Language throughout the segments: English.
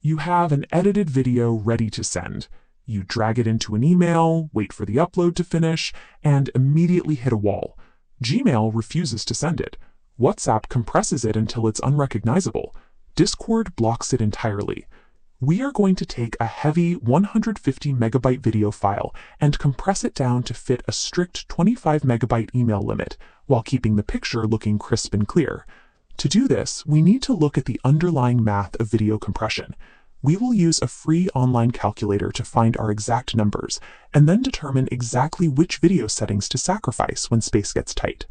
You have an edited video ready to send. You drag it into an email, wait for the upload to finish, and immediately hit a wall. Gmail refuses to send it. WhatsApp compresses it until it's unrecognizable. Discord blocks it entirely. We are going to take a heavy 150 megabyte video file and compress it down to fit a strict 25 megabyte email limit, while keeping the picture looking crisp and clear. To do this, we need to look at the underlying math of video compression. We will use a free online calculator to find our exact numbers, and then determine exactly which video settings to sacrifice when space gets tight.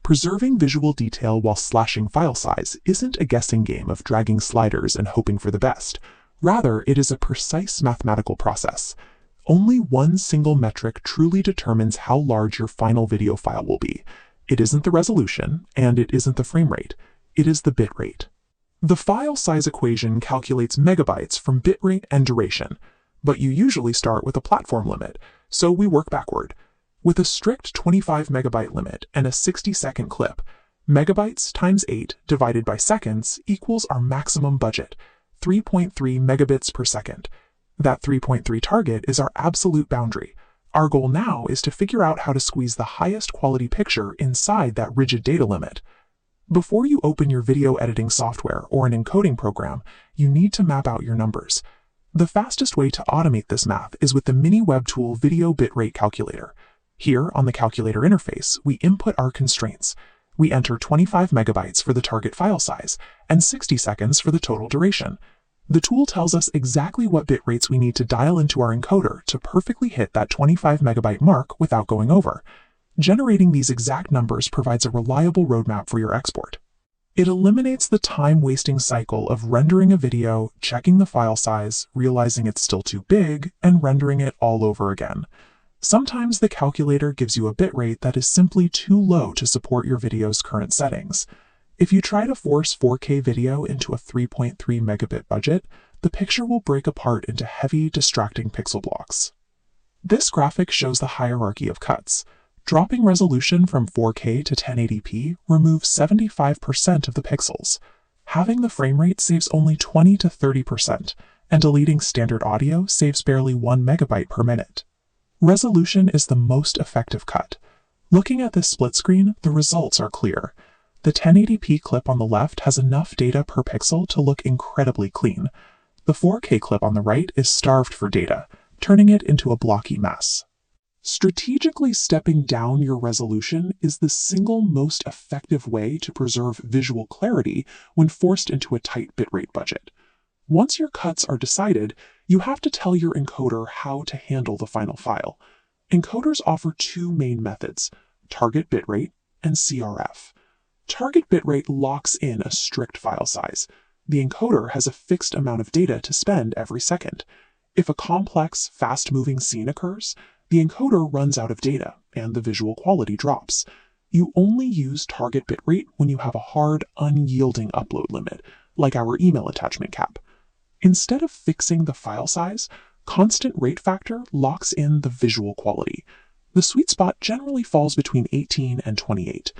Preserving visual detail while slashing file size isn't a guessing game of dragging sliders and hoping for the best. Rather, it is a precise mathematical process. Only one single metric truly determines how large your final video file will be. It isn't the resolution, and it isn't the frame rate. It is the bit rate. The file size equation calculates megabytes from bitrate and duration, but you usually start with a platform limit, so we work backward. With a strict 25 megabyte limit and a 60-second clip, megabytes times 8 divided by seconds equals our maximum budget, 3.3 megabits per second. That 3.3 target is our absolute boundary. Our goal now is to figure out how to squeeze the highest quality picture inside that rigid data limit. Before you open your video editing software or an encoding program, you need to map out your numbers. The fastest way to automate this math is with the MiniWebTool Video Bitrate Calculator. Here, on the calculator interface, we input our constraints. We enter 25 megabytes for the target file size and 60 seconds for the total duration. The tool tells us exactly what bit rates we need to dial into our encoder to perfectly hit that 25 megabyte mark without going over. Generating these exact numbers provides a reliable roadmap for your export. It eliminates the time-wasting cycle of rendering a video, checking the file size, realizing it's still too big, and rendering it all over again. Sometimes the calculator gives you a bitrate that is simply too low to support your video's current settings. If you try to force 4K video into a 3.3 megabit budget, the picture will break apart into heavy, distracting pixel blocks. This graphic shows the hierarchy of cuts. Dropping resolution from 4K to 1080p removes 75% of the pixels. Having the frame rate saves only 20 to 30%, and deleting standard audio saves barely 1 megabyte per minute. Resolution is the most effective cut. Looking at this split screen, the results are clear. The 1080p clip on the left has enough data per pixel to look incredibly clean. The 4K clip on the right is starved for data, turning it into a blocky mess. Strategically stepping down your resolution is the single most effective way to preserve visual clarity when forced into a tight bitrate budget. Once your cuts are decided, you have to tell your encoder how to handle the final file. Encoders offer two main methods: target bitrate and CRF. Target bitrate locks in a strict file size. The encoder has a fixed amount of data to spend every second. If a complex, fast-moving scene occurs, the encoder runs out of data, and the visual quality drops. You only use target bitrate when you have a hard, unyielding upload limit, like our email attachment cap. Instead of fixing the file size, constant rate factor locks in the visual quality. The sweet spot generally falls between 18 and 28.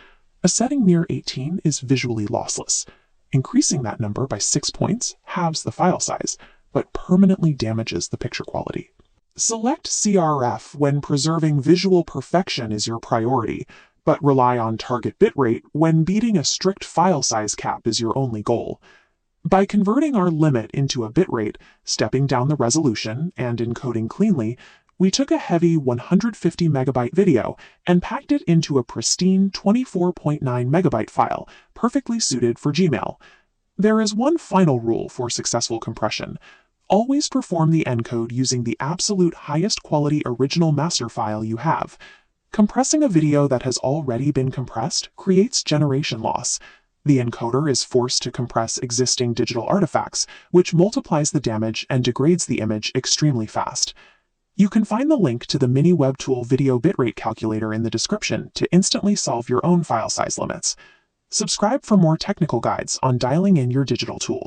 A setting near 18 is visually lossless. Increasing that number by 6 points halves the file size, but permanently damages the picture quality. Select CRF when preserving visual perfection is your priority, but rely on target bitrate when beating a strict file size cap is your only goal. By converting our limit into a bitrate, stepping down the resolution, and encoding cleanly, we took a heavy 150 megabyte video and packed it into a pristine 24.9 megabyte file, perfectly suited for Gmail. There is one final rule for successful compression. Always perform the encode using the absolute highest quality original master file you have. Compressing a video that has already been compressed creates generation loss. The encoder is forced to compress existing digital artifacts, which multiplies the damage and degrades the image extremely fast. You can find the link to the MiniWebTool Video Bitrate Calculator in the description to instantly solve your own file size limits. Subscribe for more technical guides on dialing in your digital tools.